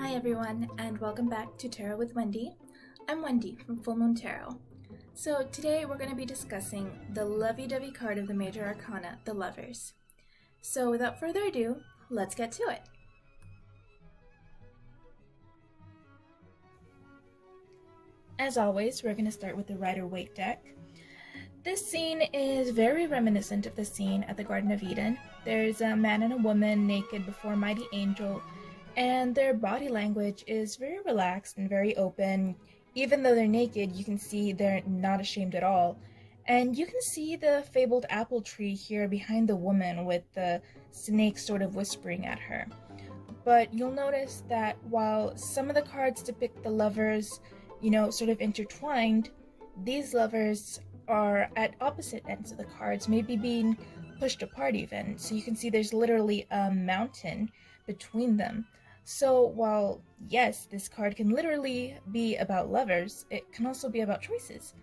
Hi everyone, and welcome back to Tarot with Wendy. I'm Wendy from Full Moon Tarot. So today we're going to be discussing the lovey-dovey card of the Major Arcana, the Lovers. So without further ado, let's get to it. As always, we're going to start with the Rider-Waite deck. This scene is very reminiscent of the scene at the Garden of Eden. There's a man and a woman naked before a mighty angel, and their body language is very relaxed and very open. Even though they're naked, you can see they're not ashamed at all. And you can see the fabled apple tree here behind the woman with the snake sort of whispering at her. But you'll notice that while some of the cards depict the lovers, sort of intertwined, these lovers are at opposite ends of the cards, maybe being pushed apart even. So you can see there's literally a mountain between them. So while, yes, this card can literally be about lovers, it can also be about choices.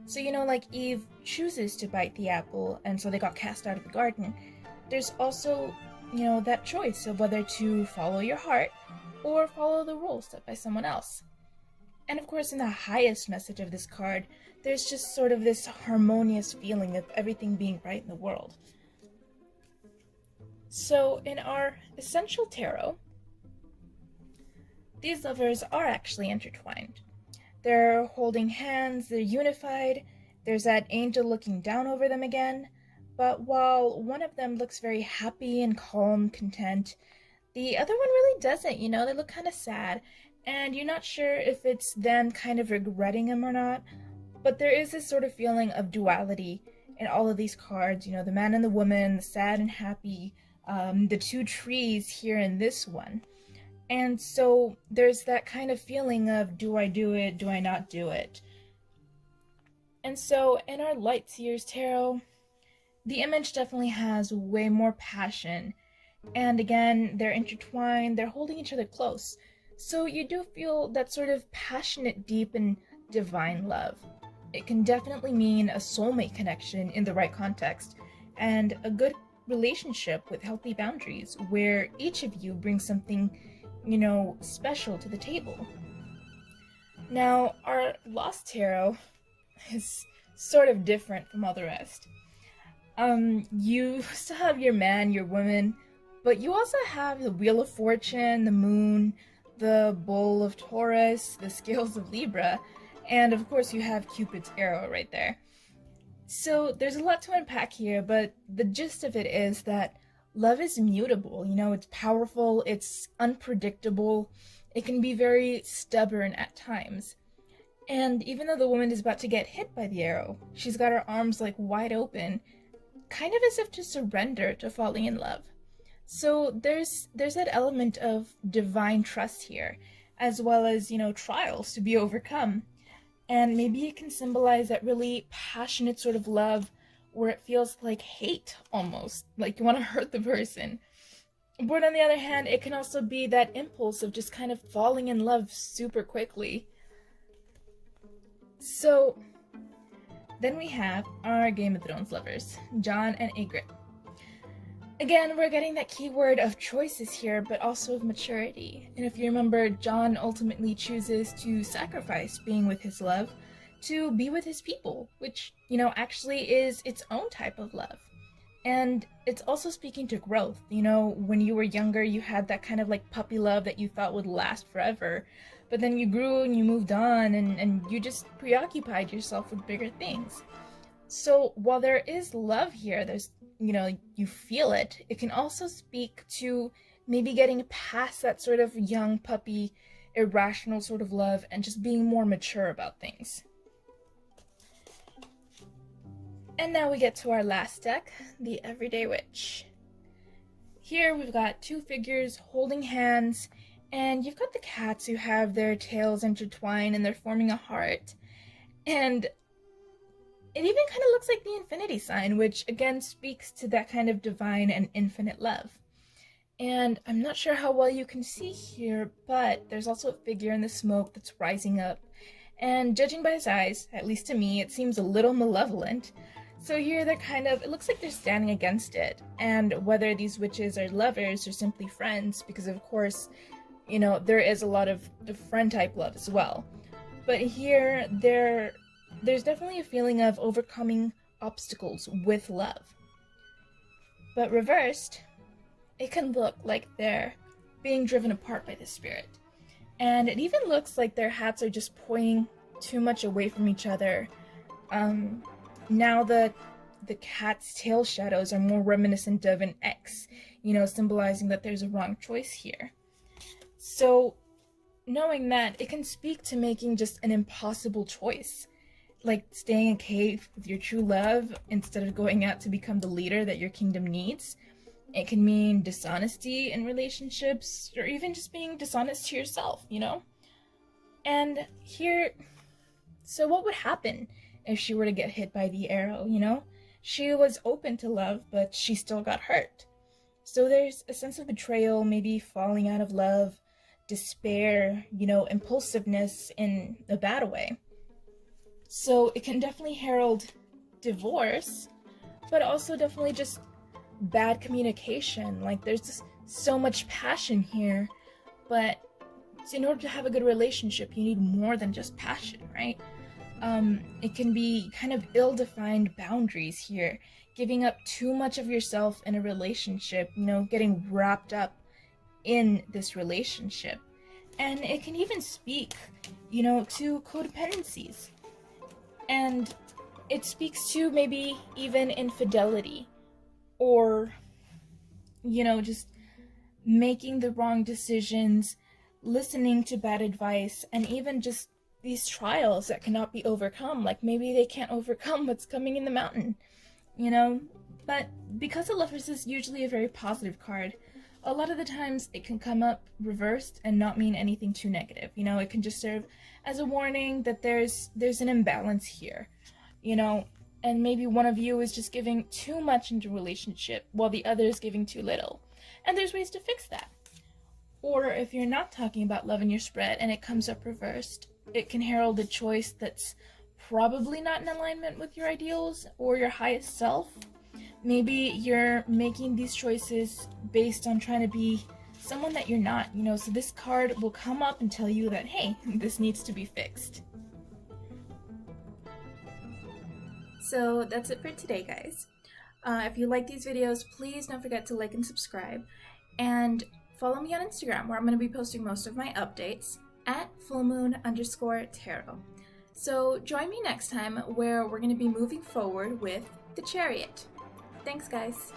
So, like Eve chooses to bite the apple, and so they got cast out of the garden. There's also, that choice of whether to follow your heart or follow the rules set by someone else. And of course, in the highest message of this card, there's just sort of this harmonious feeling of everything being right in the world. So in our Essential Tarot, these lovers are actually intertwined. They're holding hands, they're unified, there's that angel looking down over them again, but while one of them looks very happy and calm, content, the other one really doesn't, they look kind of sad, and you're not sure if it's them kind of regretting him or not, but there is this sort of feeling of duality in all of these cards, the man and the woman, the sad and happy, the two trees here in this one. And so there's that kind of feeling of, do I do it, do I not do it? And so in our Light Seers Tarot, the image definitely has way more passion. And again, they're intertwined, they're holding each other close. So you do feel that sort of passionate, deep, and divine love. It can definitely mean a soulmate connection in the right context, and a good relationship with healthy boundaries, where each of you brings something special to the table. Now, our Lost Tarot is sort of different from all the rest. You still have your man, your woman, but you also have the Wheel of Fortune, the Moon, the Bull of Taurus, the Scales of Libra, and of course you have Cupid's arrow right there. So there's a lot to unpack here, but the gist of it is that love is mutable, it's powerful, it's unpredictable, it can be very stubborn at times. And even though the woman is about to get hit by the arrow, she's got her arms wide open, kind of as if to surrender to falling in love. So there's that element of divine trust here, as well as, trials to be overcome. And maybe it can symbolize that really passionate sort of love where it feels like hate almost, like you want to hurt the person. But on the other hand, it can also be that impulse of just kind of falling in love super quickly. So then we have our Game of Thrones lovers, Jon and Ygritte. Again, we're getting that keyword of choices here, but also of maturity. And if you remember, Jon ultimately chooses to sacrifice being with his love to be with his people, which, actually is its own type of love. And it's also speaking to growth. When you were younger, you had that kind of puppy love that you thought would last forever, but then you grew and you moved on and you just preoccupied yourself with bigger things. So while there is love here, there's, you feel it, it can also speak to maybe getting past that sort of young puppy, irrational sort of love and just being more mature about things. And now we get to our last deck, the Everyday Witch. Here we've got two figures holding hands, and you've got the cats who have their tails intertwined and they're forming a heart. And it even kind of looks like the infinity sign, which again speaks to that kind of divine and infinite love. And I'm not sure how well you can see here, but there's also a figure in the smoke that's rising up. And judging by his eyes, at least to me, it seems a little malevolent. So here they're it looks like they're standing against it, and whether these witches are lovers or simply friends, because of course, You know, there is a lot of the friend type love as well. But here, there's definitely a feeling of overcoming obstacles with love. But reversed, it can look like they're being driven apart by the spirit. And it even looks like their hats are just pointing too much away from each other. Now the cat's tail shadows are more reminiscent of an X, you know, symbolizing that there's a wrong choice here. So, knowing that, it can speak to making just an impossible choice, like staying in a cave with your true love instead of going out to become the leader that your kingdom needs. It can mean dishonesty in relationships, or even just being dishonest to yourself, you know? And here, so what would happen if she were to get hit by the arrow, you know? She was open to love, but she still got hurt. So there's a sense of betrayal, maybe falling out of love, despair, you know, impulsiveness in a bad way. So it can definitely herald divorce, but also definitely just bad communication. Like, there's just so much passion here, but in order to have a good relationship, you need more than just passion, right? It can be kind of ill-defined boundaries here, giving up too much of yourself in a relationship, you know, getting wrapped up in this relationship. And it can even speak, you know, to codependencies. And it speaks to maybe even infidelity, or, you know, just making the wrong decisions, listening to bad advice, and even just these trials that cannot be overcome. Like, maybe they can't overcome what's coming in the mountain, you know? But because the Lovers is usually a very positive card, a lot of the times it can come up reversed and not mean anything too negative. You know, it can just serve as a warning that there's an imbalance here, you know, and maybe one of you is just giving too much into a relationship while the other is giving too little. And there's ways to fix that. Or if you're not talking about love in your spread and it comes up reversed, it can herald a choice that's probably not in alignment with your ideals or your highest self. Maybe you're making these choices based on trying to be someone that you're not, you know, so this card will come up and tell you that, hey, this needs to be fixed. So that's it for today, guys. If you like these videos, please don't forget to like and subscribe. And follow me on Instagram, where I'm going to be posting most of my updates, at fullmoon_tarot. So join me next time, where we're going to be moving forward with the Chariot. Thanks, guys.